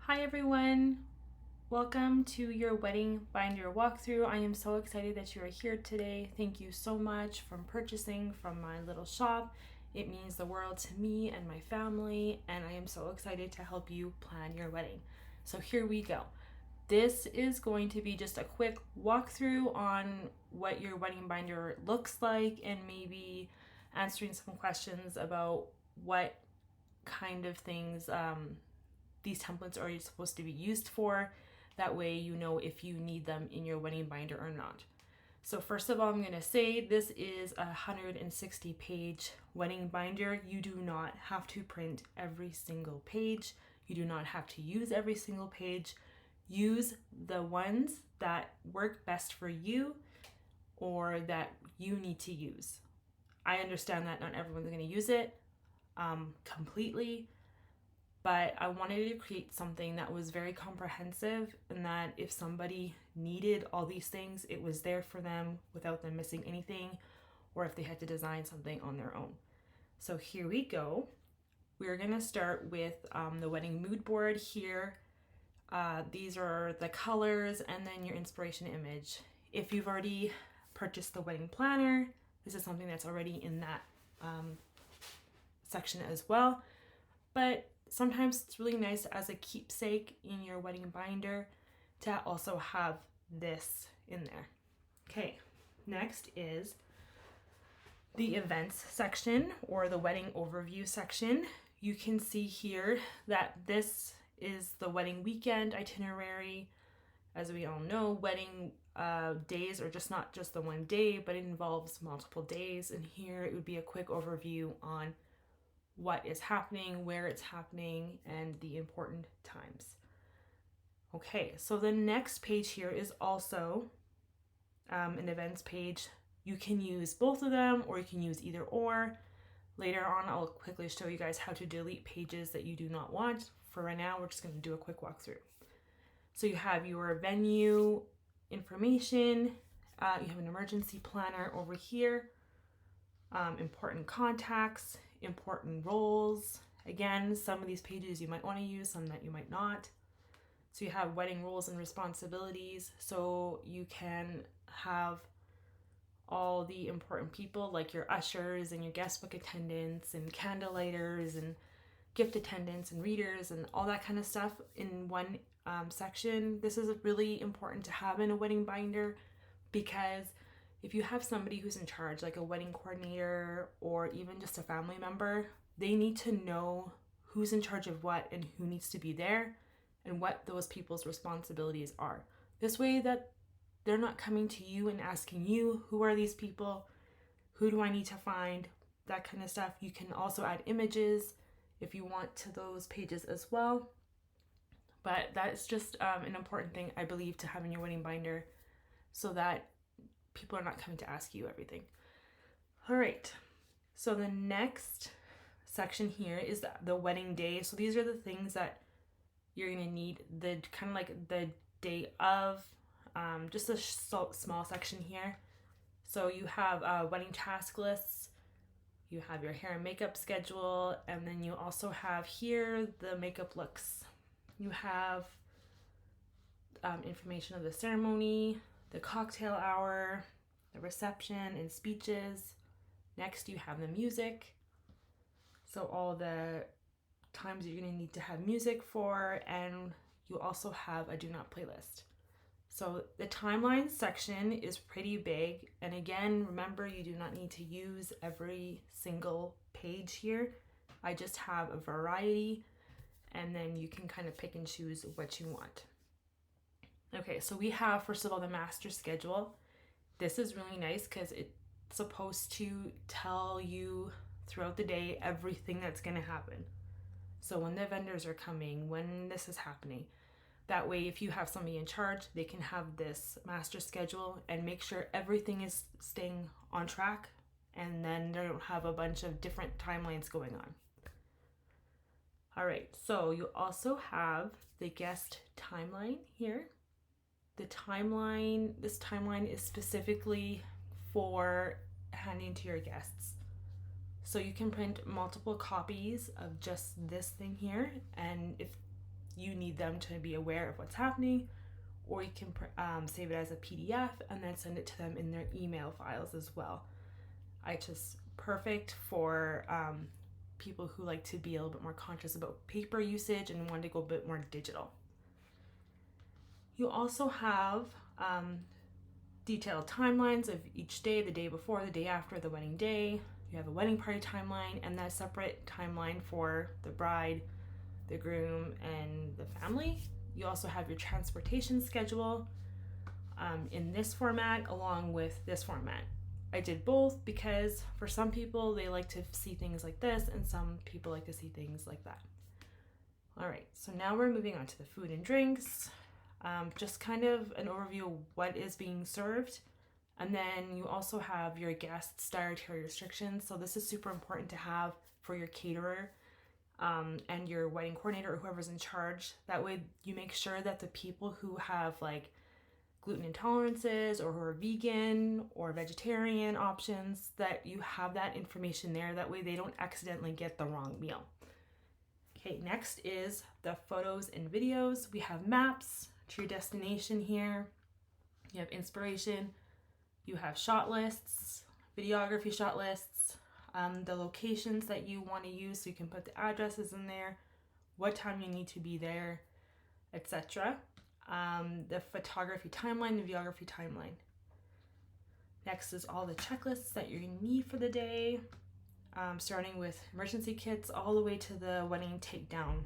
Hi everyone, welcome to your wedding binder walkthrough. I am so excited that you are here today. Thank you so much for purchasing from my little shop. It means the world to me and my family, and I am so excited to help you plan your wedding. So here we go. This is going to be just a quick walkthrough on what your wedding binder looks like and maybe answering some questions about what kind of things these templates are supposed to be used for. That way you know if you need them in your wedding binder or not. So first of all, I'm going to say this is a 160 page wedding binder. You do not have to print every single page. You do not have to use every single page. Use the ones that work best for you or that you need to use. I understand that not everyone's going to use it completely, but I wanted to create something that was very comprehensive and that if somebody needed all these things, it was there for them without them missing anything, or if they had to design something on their own. So here we go. We're gonna start with the wedding mood board here. These are the colors and then your inspiration image. If you've already purchased the wedding planner, this is something that's already in that section as well. But sometimes it's really nice as a keepsake in your wedding binder to also have this in there. Okay, next is the events section or the wedding overview section. You can see here that this is the wedding weekend itinerary. As we all know, wedding days are just not just the one day, but it involves multiple days. And here it would be a quick overview on what is happening, where it's happening, and the important times. Okay, so the next page here is also an events page. You can use both of them or you can use either or. Later on, I'll quickly show you guys how to delete pages that you do not want. For right now, we're just going to do a quick walkthrough. So you have your venue information, you have an emergency planner over here, important contacts, important roles. Again, some of these pages you might want to use, some that you might not. So you have wedding roles and responsibilities, so you can have all the important people like your ushers and your guest book attendants and candlelighters and gift attendants and readers and all that kind of stuff in one section. This is really important to have in a wedding binder because if you have somebody who's in charge, like a wedding coordinator or even just a family member, they need to know who's in charge of what and who needs to be there and what those people's responsibilities are. This way that they're not coming to you and asking you, who are these people? Who do I need to find? That kind of stuff. You can also add images if you want to those pages as well. But that's just an important thing, I believe, to have in your wedding binder so that people are not coming to ask you everything. All right, so the next section here is the wedding day. So these are the things that you're gonna need, the kind of like the day of, just a small section here. So you have wedding task lists, you have your hair and makeup schedule, and then you also have here the makeup looks. You have information of the ceremony, the cocktail hour, the reception and speeches. Next, you have the music. So all the times you're going to need to have music for, and you also have a do not playlist. So the timeline section is pretty big. And again, remember, you do not need to use every single page here. I just have a variety, and then you can kind of pick and choose what you want. Okay, so we have, first of all, the master schedule. This is really nice because it's supposed to tell you throughout the day everything that's going to happen. So when the vendors are coming, when this is happening. That way, if you have somebody in charge, they can have this master schedule and make sure everything is staying on track, and then they don't have a bunch of different timelines going on. All right, so you also have the guest timeline here. This timeline is specifically for handing to your guests. So you can print multiple copies of just this thing here, and if you need them to be aware of what's happening, or you can save it as a PDF and then send it to them in their email files as well. It's just perfect for people who like to be a little bit more conscious about paper usage and want to go a bit more digital. You also have detailed timelines of each day, the day before, the day after, the wedding day. You have a wedding party timeline and that separate timeline for the bride, the groom, and the family. You also have your transportation schedule in this format along with this format. I did both because for some people they like to see things like this and some people like to see things like that. All right, so now we're moving on to the food and drinks. Just kind of an overview of what is being served. And then you also have your guests' dietary restrictions. So this is super important to have for your caterer and your wedding coordinator or whoever's in charge. That way you make sure that the people who have like gluten intolerances or who are vegan or vegetarian options, that you have that information there. That way they don't accidentally get the wrong meal. Okay, next is the photos and videos. We have maps to your destination here. You have inspiration. You have shot lists, videography shot lists, the locations that you want to use, so you can put the addresses in there, what time you need to be there, etc. The photography timeline, the videography timeline. Next is all the checklists that you're going to need for the day, starting with emergency kits all the way to the wedding takedown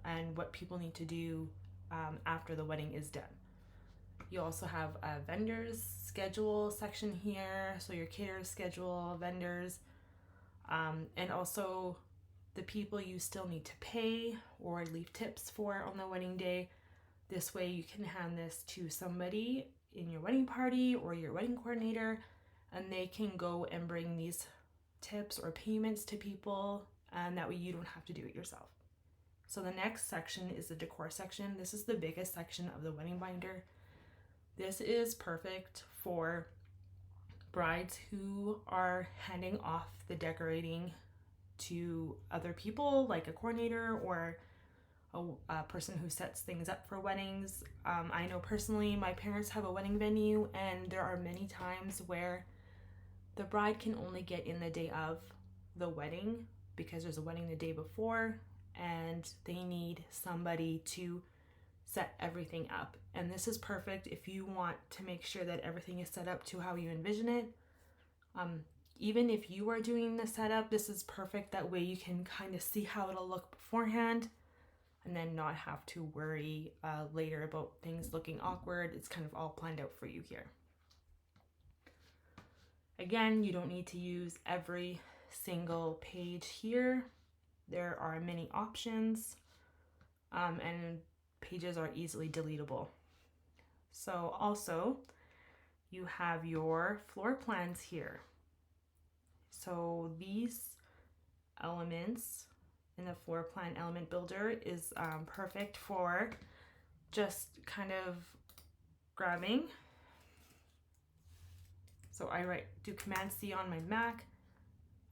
and what people need to do after the wedding is done. You also have a vendors schedule section here, so your caterer's schedule, vendors, and also the people you still need to pay or leave tips for on the wedding day. This way you can hand this to somebody in your wedding party or your wedding coordinator, and they can go and bring these tips or payments to people, and that way you don't have to do it yourself. So the next section is the decor section. This is the biggest section of the wedding binder. This is perfect for brides who are handing off the decorating to other people, like a coordinator or a person who sets things up for weddings. I know personally my parents have a wedding venue, and there are many times where the bride can only get in the day of the wedding because there's a wedding the day before and they need somebody to set everything up. And this is perfect if you want to make sure that everything is set up to how you envision it. Even if you are doing the setup, this is perfect. That way you can kind of see how it'll look beforehand and then not have to worry later about things looking awkward. It's kind of all planned out for you here. Again, you don't need to use every single page here. There are many options, and pages are easily deletable. So also you have your floor plans here. So these elements in the floor plan element builder is perfect for just kind of grabbing. So I do Command C on my Mac.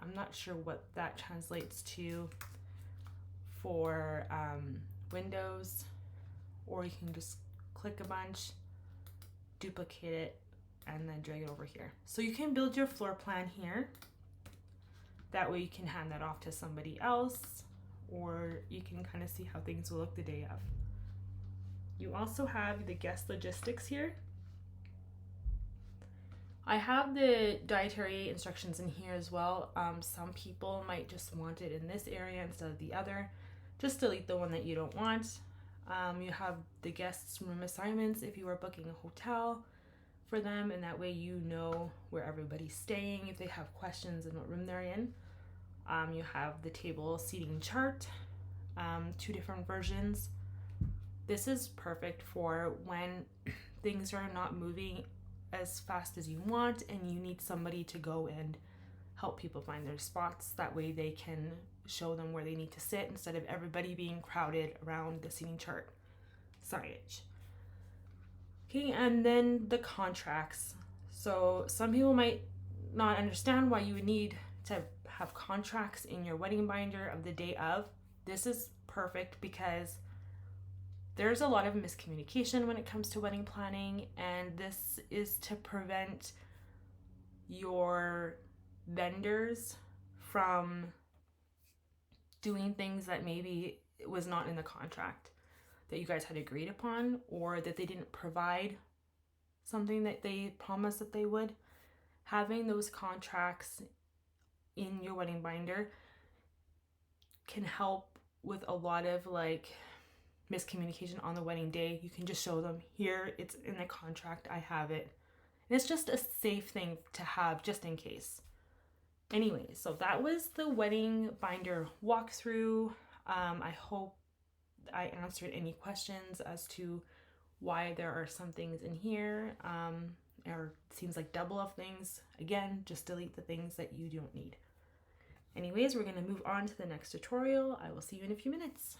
I'm not sure what that translates to for Windows, or you can just click a bunch, duplicate it, and then drag it over here. So you can build your floor plan here. That way you can hand that off to somebody else, or you can kind of see how things will look the day of. You also have the guest logistics here. I have the dietary instructions in here as well. Some people might just want it in this area instead of the other. Just delete the one that you don't want. You have the guests' room assignments if you are booking a hotel for them, and that way you know where everybody's staying if they have questions and what room they're in. You have the table seating chart, 2 different versions. This is perfect for when things are not moving as fast as you want and you need somebody to go and help people find their spots. That way they can show them where they need to sit instead of everybody being crowded around the seating chart signage. Okay, and then the contracts. So some people might not understand why you would need to have contracts in your wedding binder of the day of. This is perfect because There's a lot of miscommunication when it comes to wedding planning, and this is to prevent your vendors from doing things that maybe was not in the contract that you guys had agreed upon, or that they didn't provide something that they promised that they would. Having those contracts in your wedding binder can help with a lot of like miscommunication on the wedding day. You can just show them, here, it's in the contract, I have it. And it's just a safe thing to have just in case. Anyway, so that was the wedding binder walkthrough. I hope I answered any questions as to why there are some things in here, or it seems like double of things. Again, just delete the things that you don't need. Anyways, we're going to move on to the next tutorial. I will see you in a few minutes.